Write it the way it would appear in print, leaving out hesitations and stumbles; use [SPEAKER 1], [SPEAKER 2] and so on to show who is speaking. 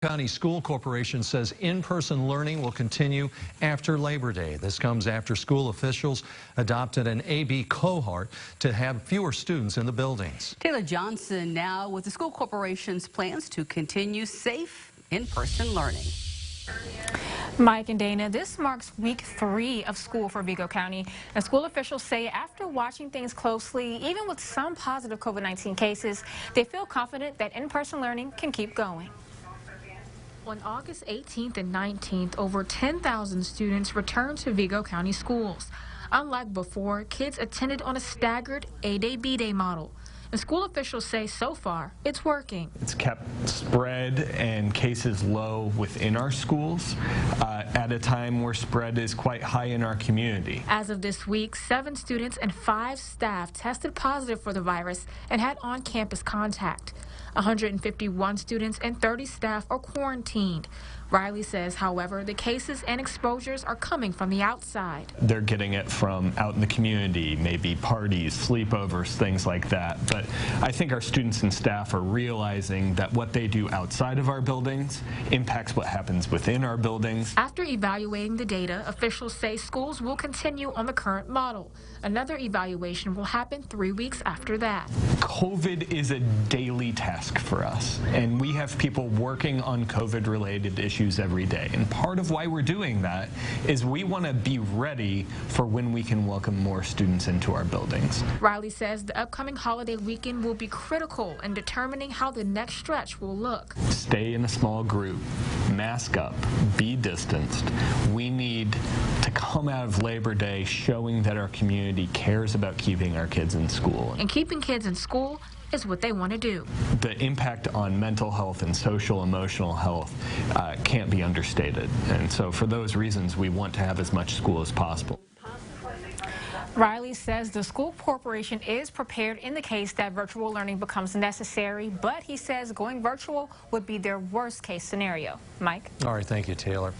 [SPEAKER 1] County School Corporation says in-person learning will continue after Labor Day. This comes after school officials adopted an AB cohort to have fewer students in the buildings.
[SPEAKER 2] Taylor Johnson now with the school corporation's plans to continue safe in-person learning.
[SPEAKER 3] Mike and Dana, this marks week 3 of school for Vigo County. And school officials say after watching things closely, even with some positive COVID-19 cases, they feel confident that in-person learning can keep going. On August 18th and 19th, over 10,000 students returned to Vigo County schools. Unlike before, kids attended on a staggered A-Day, B-Day model. And school officials say so far, it's working.
[SPEAKER 4] It's kept spread and cases low within our schools at a time where spread is quite high in our community.
[SPEAKER 3] As of this week, 7 students and 5 staff tested positive for the virus and had on-campus contact. 151 students and 30 staff are quarantined. Riley says, however, the cases and exposures are coming from the outside.
[SPEAKER 4] They're getting it from out in the community, maybe parties, sleepovers, things like that. But I think our students and staff are realizing that what they do outside of our buildings impacts what happens within our buildings.
[SPEAKER 3] After evaluating the data, officials say schools will continue on the current model. Another evaluation will happen 3 weeks after that.
[SPEAKER 4] COVID is a daily task for us, and we have people working on COVID-related issues every day. And part of why we're doing that is we want to be ready for when we can welcome more students into our buildings.
[SPEAKER 3] Riley says the upcoming holiday weekend will be critical in determining how the next stretch will look.
[SPEAKER 4] Stay in a small group, mask up, be distanced. We need to come out of Labor Day showing that our community cares about keeping our kids in school.
[SPEAKER 3] And keeping kids in school is what they want to do.
[SPEAKER 4] The impact on mental health and social emotional health can't be understated. And so for those reasons, we want to have as much school as possible.
[SPEAKER 3] Riley says the school corporation is prepared in the case that virtual learning becomes necessary, but he says going virtual would be their worst case scenario. Mike?
[SPEAKER 1] All right, thank you, Taylor.